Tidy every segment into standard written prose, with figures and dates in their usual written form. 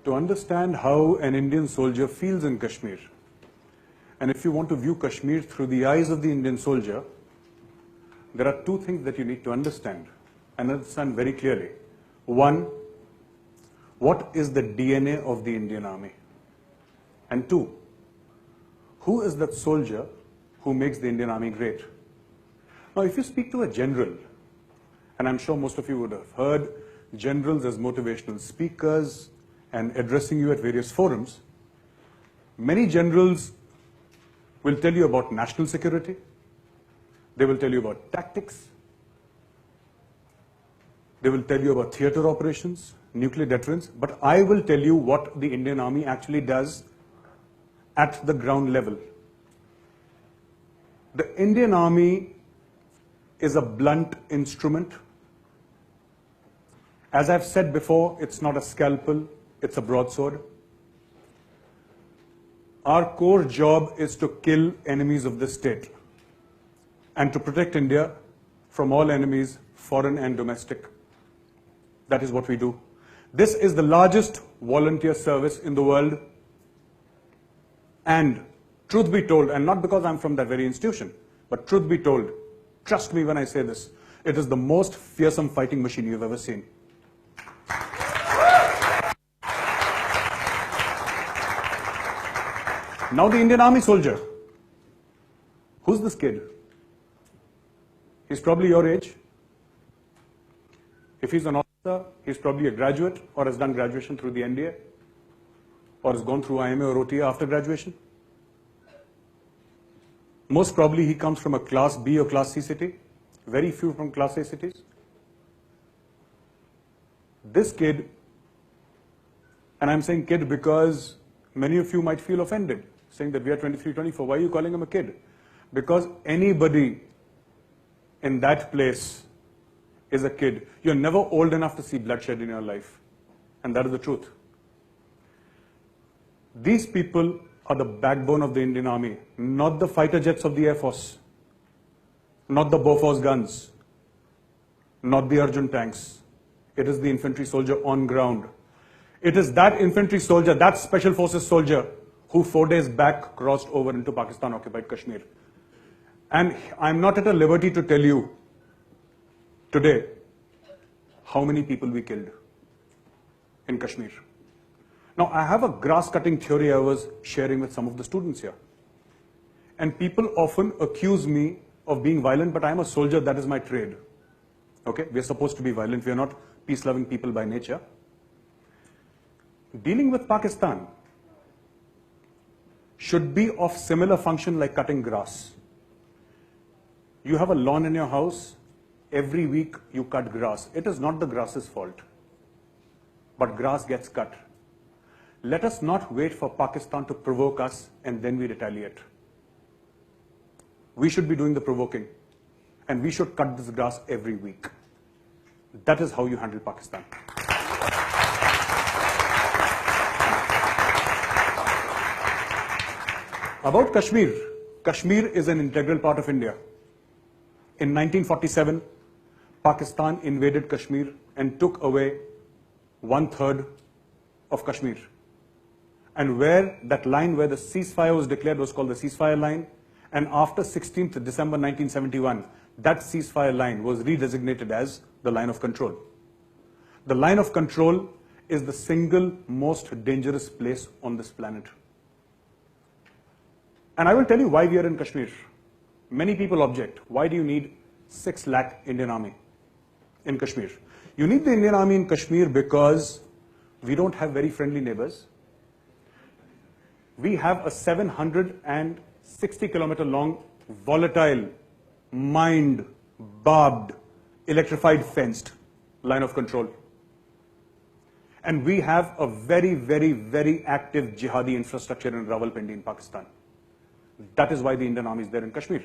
to understand how an Indian soldier feels in Kashmir, and if you want to view Kashmir through the eyes of the Indian soldier, there are two things that you need to understand, and understand very clearly. One, what is the DNA of the Indian Army? And two, who is that soldier who makes the Indian Army great? Now, if you speak to a general, and I'm sure most of you would have heard generals as motivational speakers and addressing you at various forums, many generals will tell you about national security, they will tell you about tactics, they will tell you about theater operations, nuclear deterrence, but I will tell you what the Indian Army actually does at the ground level. The Indian Army is a blunt instrument. As I've said before, it's not a scalpel, it's a broadsword. Our core job is to kill enemies of the state and to protect India from all enemies, foreign and domestic. That is what we do. This is the largest volunteer service in the world. And truth be told, and not because I'm from that very institution, but truth be told, trust me when I say this, it is the most fearsome fighting machine you've ever seen. Now the Indian Army soldier. Who's this kid? He's probably your age. If he's an officer, he's probably a graduate or has done graduation through the NDA or has gone through IMA or OTA after graduation. Most probably he comes from a Class B or Class C city. Very few from Class A cities. This kid, and I'm saying kid because many of you might feel offended, saying that we are 23, 24. Why are you calling him a kid? Because anybody in that place is a kid. You're never old enough to see bloodshed in your life. And that is the truth. These people are the backbone of the Indian Army, not the fighter jets of the Air Force, not the Bofors guns, not the Arjun tanks. It is the infantry soldier on ground. It is that infantry soldier, that special forces soldier, who 4 days back crossed over into Pakistan-occupied Kashmir. And I'm not at a liberty to tell you today how many people we killed in Kashmir. Now, I have a grass-cutting theory I was sharing with some of the students here. And people often accuse me of being violent, but I'm a soldier, that is my trade. Okay? We're supposed to be violent. We're not peace-loving people by nature. Dealing with Pakistan should be of similar function like cutting grass. You have a lawn in your house, every week you cut grass. It is not the grass's fault, but grass gets cut. Let us not wait for Pakistan to provoke us and then we retaliate. We should be doing the provoking, and we should cut this grass every week. That is how you handle Pakistan. About Kashmir. Kashmir is an integral part of India. In 1947, Pakistan invaded Kashmir and took away 1/3 of Kashmir. And where that line where the ceasefire was declared was called the ceasefire line. And after 16th December 1971, that ceasefire line was redesignated as the line of control. The line of control is the single most dangerous place on this planet. And I will tell you why we are in Kashmir. Many people object. Why do you need 6 lakh Indian Army in Kashmir? You need the Indian Army in Kashmir because we don't have very friendly neighbors. We have a 760-kilometer long, volatile, mined, barbed, electrified, fenced line of control. And we have a very, very, very active jihadi infrastructure in Rawalpindi in Pakistan. That is why the Indian Army is there in Kashmir.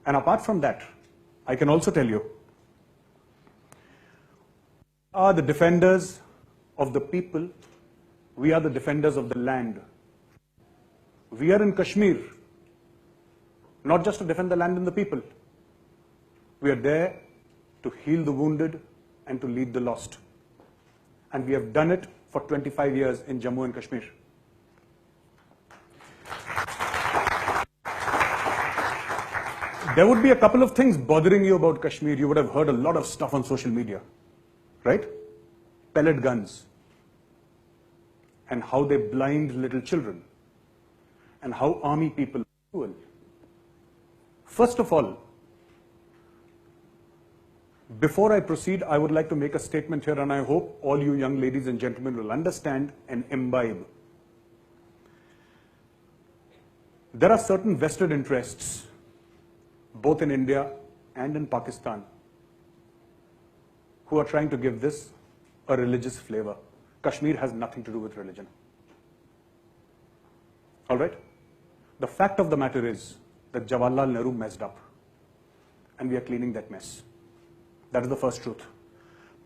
And apart from that, I can also tell you, we are the defenders of the people, we are the defenders of the land. We are in Kashmir, not just to defend the land and the people. We are there to heal the wounded and to lead the lost. And we have done it for 25 years in Jammu and Kashmir. There would be a couple of things bothering you about Kashmir. You would have heard a lot of stuff on social media, right? Pellet guns, and how they blind little children, and how army people are cruel. First of all, before I proceed, I would like to make a statement here, and I hope all you young ladies and gentlemen will understand and imbibe. There are certain vested interests, both in India and in Pakistan, who are trying to give this a religious flavor. Kashmir has nothing to do with religion. All right? The fact of the matter is that Jawaharlal Nehru messed up, and we are cleaning that mess. That is the first truth.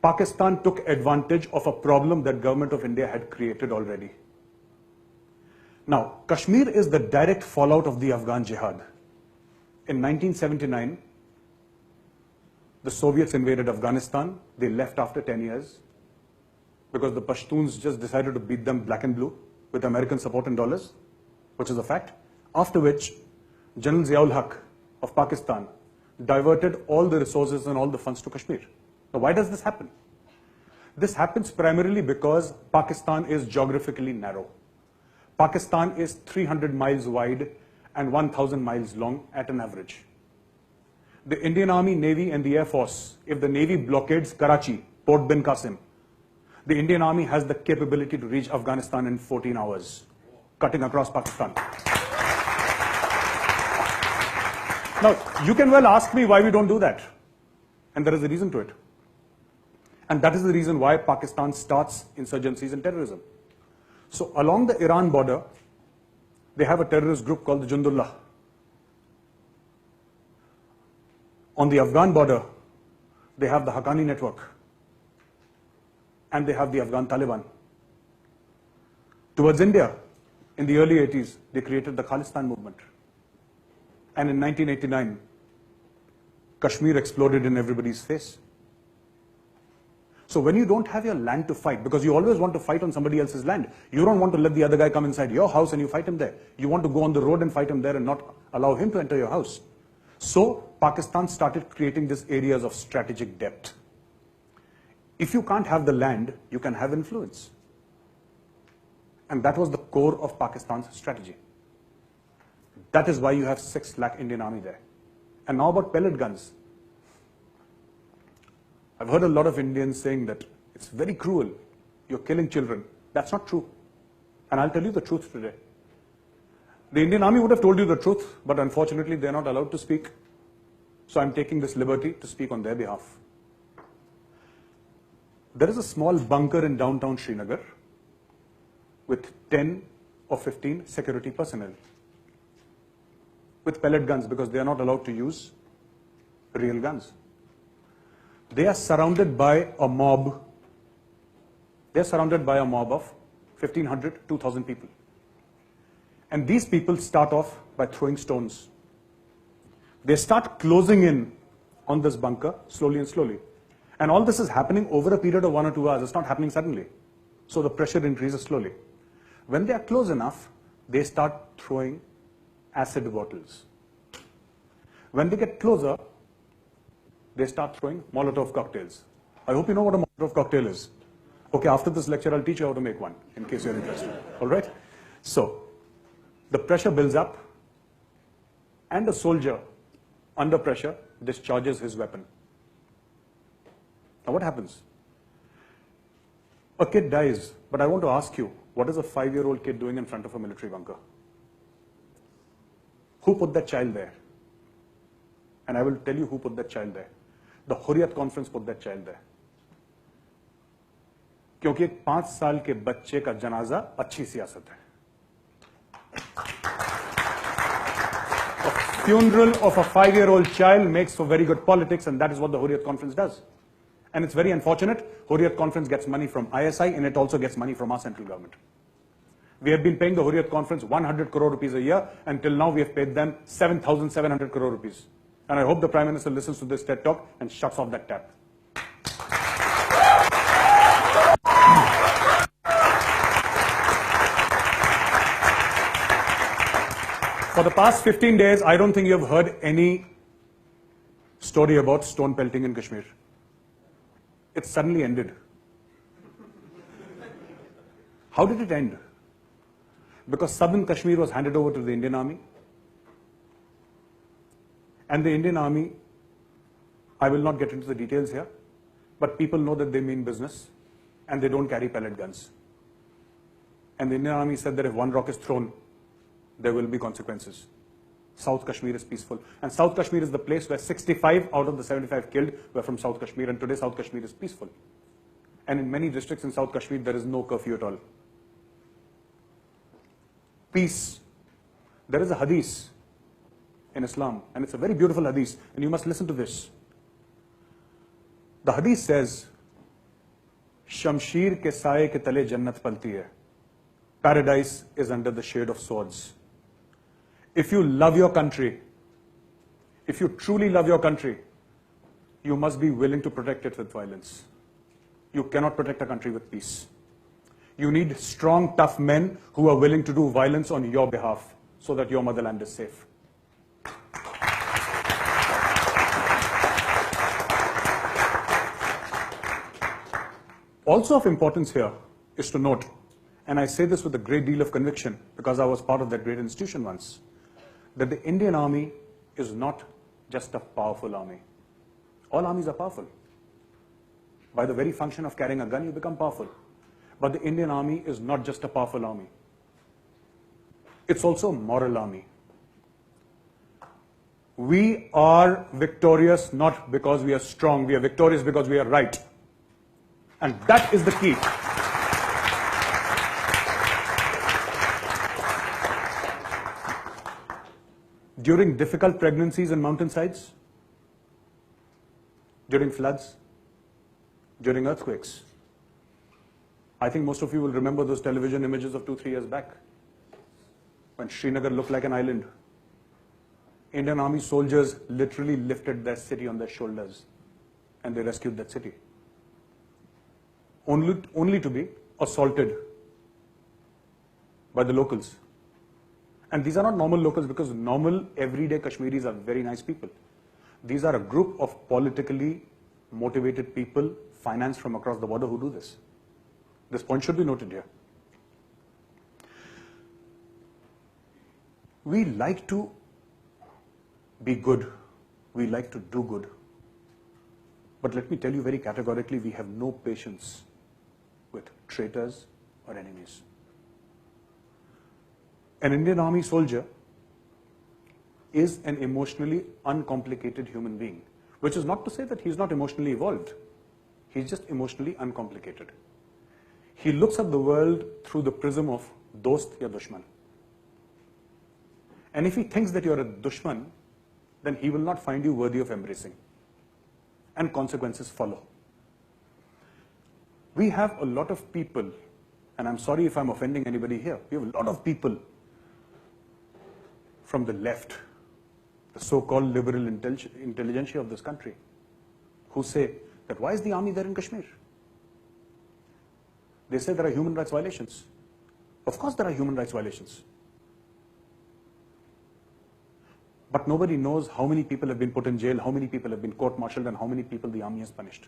Pakistan took advantage of a problem that government of India had created already. Now, Kashmir is the direct fallout of the Afghan jihad. In 1979, the Soviets invaded Afghanistan. They left after 10 years because the Pashtuns just decided to beat them black and blue with American support in dollars, which is a fact. After which, General Ziaul Haq of Pakistan diverted all the resources and all the funds to Kashmir. Now, why does this happen? This happens primarily because Pakistan is geographically narrow. Pakistan is 300 miles wide and 1,000 miles long at an average. The Indian Army, Navy, and the Air Force, if the Navy blockades Karachi, Port Bin Qasim, the Indian Army has the capability to reach Afghanistan in 14 hours, cutting across Pakistan. Now, you can well ask me why we don't do that. And there is a reason to it. And that is the reason why Pakistan starts insurgencies and terrorism. So along the Iran border, they have a terrorist group called the Jundullah. On the Afghan border, they have the Haqqani network. And they have the Afghan Taliban. Towards India, in the early 80s, they created the Khalistan movement. And in 1989, Kashmir exploded in everybody's face. So when you don't have your land to fight, because you always want to fight on somebody else's land, you don't want to let the other guy come inside your house and you fight him there. You want to go on the road and fight him there and not allow him to enter your house. So Pakistan started creating these areas of strategic depth. If you can't have the land, you can have influence. And that was the core of Pakistan's strategy. That is why you have 6 lakh Indian Army there. And now about pellet guns. I've heard a lot of Indians saying that it's very cruel. You're killing children. That's not true. And I'll tell you the truth today. The Indian Army would have told you the truth, but unfortunately they're not allowed to speak. So I'm taking this liberty to speak on their behalf. There is a small bunker in downtown Srinagar with 10 or 15 security personnel with pellet guns because they are not allowed to use real guns. They are surrounded by a mob. They are surrounded by a mob of 1,500, 2,000 people. And these people start off by throwing stones. They start closing in on this bunker slowly and slowly. And all this is happening over a period of 1 or 2 hours. It's not happening suddenly. So the pressure increases slowly. When they are close enough, they start throwing acid bottles. When they get closer, they start throwing Molotov cocktails. I hope you know what a Molotov cocktail is. Okay, after this lecture, I'll teach you how to make one, in case you're interested. All right? So, the pressure builds up, and the soldier, under pressure, discharges his weapon. Now, what happens? A kid dies, but I want to ask you, what is a 5-year-old kid doing in front of a military bunker? Who put that child there? And I will tell you who put that child there. The Hurriyat Conference put that child there. क्योंकि एक 5 साल के बच्चे का जनाजा अच्छी सियासत है. A funeral of a 5-year-old child makes for very good politics, and that is what the Hurriyat Conference does. And it's very unfortunate. Hurriyat Conference gets money from ISI, and it also gets money from our central government. We have been paying the Hurriyat Conference 100 crore rupees a year. Until now, we have paid them 7,700 crore rupees. And I hope the Prime Minister listens to this TED Talk and shuts off that tap. For the past 15 days, I don't think you have heard any story about stone pelting in Kashmir. It suddenly ended. How did it end? Because southern Kashmir was handed over to the Indian Army. And the Indian Army, I will not get into the details here, but people know that they mean business and they don't carry pellet guns. And the Indian Army said that if one rock is thrown, there will be consequences. South Kashmir is peaceful. And South Kashmir is the place where 65 out of the 75 killed were from South Kashmir. And today South Kashmir is peaceful. And in many districts in South Kashmir, there is no curfew at all. Peace. There is a hadith in Islam, and it's a very beautiful hadith, and you must listen to this. The hadith says, Shamsheer ke saaye ke tale jannat palti hai. Paradise is under the shade of swords. If you love your country, if you truly love your country, you must be willing to protect it with violence. You cannot protect a country with peace. You need strong, tough men who are willing to do violence on your behalf so that your motherland is safe. Also of importance here is to note, and I say this with a great deal of conviction because I was part of that great institution once, that the Indian Army is not just a powerful army. All armies are powerful. By the very function of carrying a gun, you become powerful. But the Indian Army is not just a powerful army. It's also a moral army. We are victorious not because we are strong. We are victorious because we are right. And that is the key. During difficult pregnancies and mountainsides, during floods, during earthquakes, I think most of you will remember those television images of 2-3 years back when Srinagar looked like an island. Indian Army soldiers literally lifted that city on their shoulders and they rescued that city. Only to be assaulted by the locals. And these are not normal locals because normal everyday Kashmiris are very nice people. These are a group of politically motivated people financed from across the border who do this. This point should be noted here. We like to be good. We like to do good. But let me tell you very categorically, we have no patience with traitors or enemies. An Indian Army soldier is an emotionally uncomplicated human being, which is not to say that he's not emotionally evolved. He's just emotionally uncomplicated. He looks at the world through the prism of dost ya dushman. And if he thinks that you're a dushman, then he will not find you worthy of embracing. And consequences follow. We have a lot of people, and I'm sorry if I'm offending anybody here, we have a lot of people from the left, the so-called liberal intelligentsia of this country, who say that why is the army there in Kashmir? They say there are human rights violations. Of course there are human rights violations. But nobody knows how many people have been put in jail, how many people have been court-martialed, and how many people the army has punished.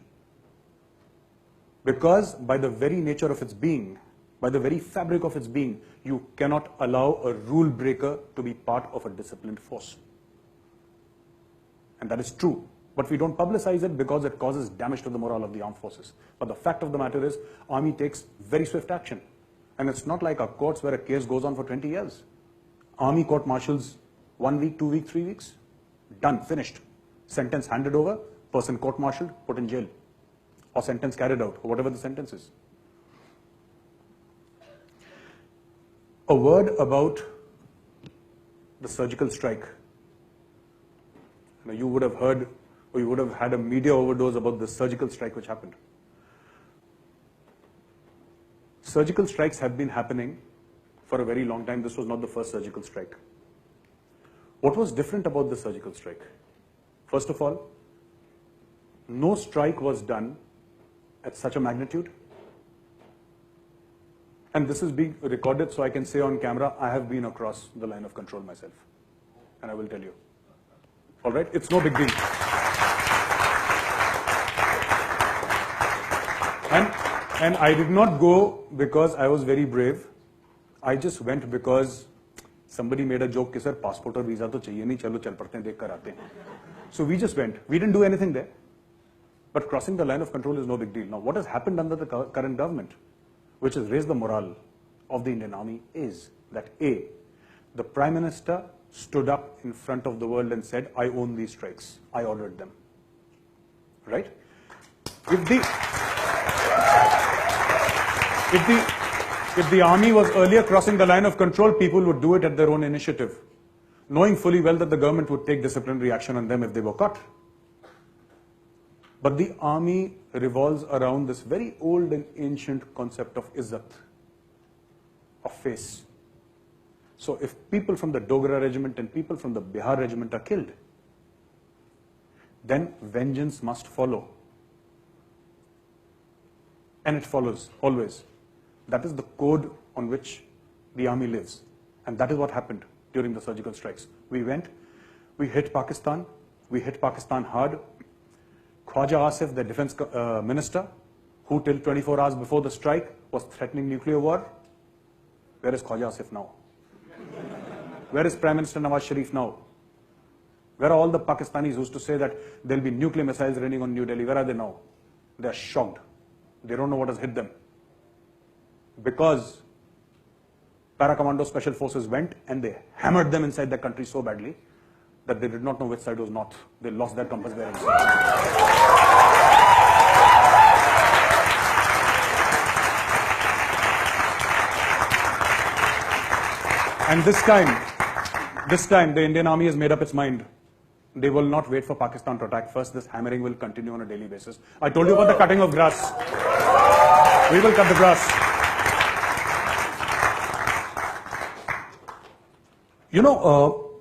Because by the very nature of its being, by the very fabric of its being, you cannot allow a rule breaker to be part of a disciplined force. And that is true. But we don't publicize it because it causes damage to the morale of the armed forces. But the fact of the matter is, army takes very swift action. And it's not like our courts where a case goes on for 20 years. Army court martials 1 week, 2 weeks, 3 weeks, done, finished. Sentence handed over, person court-martialed, put in jail. Or sentence carried out, or whatever the sentence is. A word about the surgical strike. You would have heard, or you would have had a media overdose about the surgical strike which happened. Surgical strikes have been happening for a very long time. This was not the first surgical strike. What was different about the surgical strike? First of all, no strike was done at such a magnitude. And this is being recorded, so I can say on camera, I have been across the line of control myself. and I will tell you. All right? It's no big deal. And I did not go because I was very brave. I just went because somebody made a joke, sir, passport or visa to chahiye nahi, chalo chal padte hain, dekh kar aate hain. So we just went. We didn't do anything there. But crossing the line of control is no big deal. Now, what has happened under the current government, which has raised the morale of the Indian Army, is that A, the Prime Minister stood up in front of the world and said, I own these strikes. I ordered them. Right? If the army was earlier crossing the line of control, people would do it at their own initiative, knowing fully well that the government would take disciplinary action on them if they were caught. But the army revolves around this very old and ancient concept of izzat, of face. So if people from the Dogra regiment and people from the Bihar regiment are killed, then vengeance must follow. And it follows, always. That is the code on which the army lives. And that is what happened during the surgical strikes. We went, we hit Pakistan hard. Khwaja Asif, the defense minister, who till 24 hours before the strike was threatening nuclear war. Where is Khwaja Asif now? Where is Prime Minister Nawaz Sharif now? Where are all the Pakistanis who used to say that there will be nuclear missiles raining on New Delhi? Where are they now? They are shocked. They don't know what has hit them. Because Para-Commando Special Forces went and they hammered them inside the country so badly that they did not know which side was north. They lost their compass bearings. And this time the Indian Army has made up its mind. They will not wait for Pakistan to attack first. This hammering will continue on a daily basis. I told you about the cutting of grass. We will cut the grass. You know,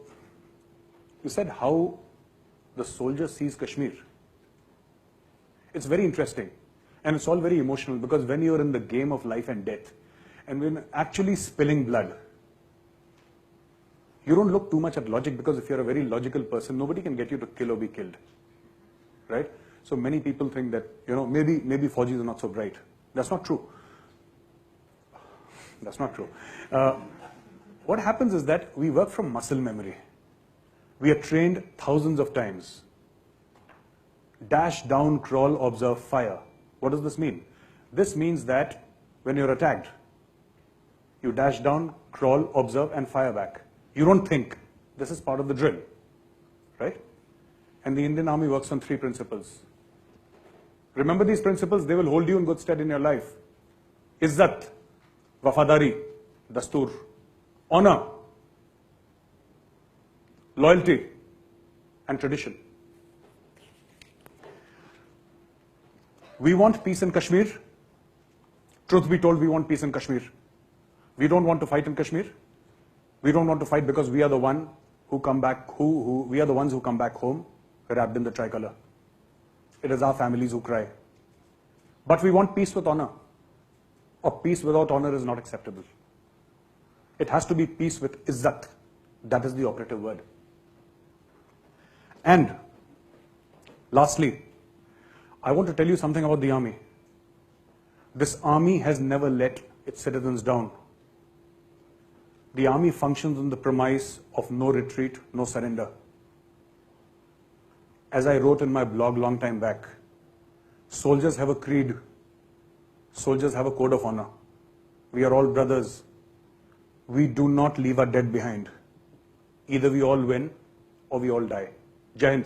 you said how the soldier sees Kashmir. It's very interesting. And it's all very emotional because when you're in the game of life and death and when actually spilling blood, you don't look too much at logic because if you're a very logical person, nobody can get you to kill or be killed. Right? So many people think that, you know, maybe Fauji's are not so bright. That's not true. That's not true. What happens is that we work from muscle memory. We are trained thousands of times. Dash, down, crawl, observe, fire. What does this mean? This means that when you're attacked, you dash down, crawl, observe, and fire back. You don't think. This is part of the drill. Right? And the Indian Army works on 3 principles. Remember these principles, they will hold you in good stead in your life. Izzat, wafadari, dastur, honor, loyalty, and tradition. We want peace in Kashmir. Truth be told, we want peace in Kashmir. We don't want to fight in Kashmir. We don't want to fight because we are the one who come back, we are the ones who come back home wrapped in the tricolor. It is our families who cry. But we want peace with honor. A peace without honor is not acceptable. It has to be peace with izzat. That is the operative word. And lastly, I want to tell you something about the army. This army has never let its citizens down. The army functions on the premise of no retreat, no surrender. As I wrote in my blog long time back, soldiers have a creed. Soldiers have a code of honor. We are all brothers. We do not leave our dead behind. Either we all win or we all die. Jai Hind.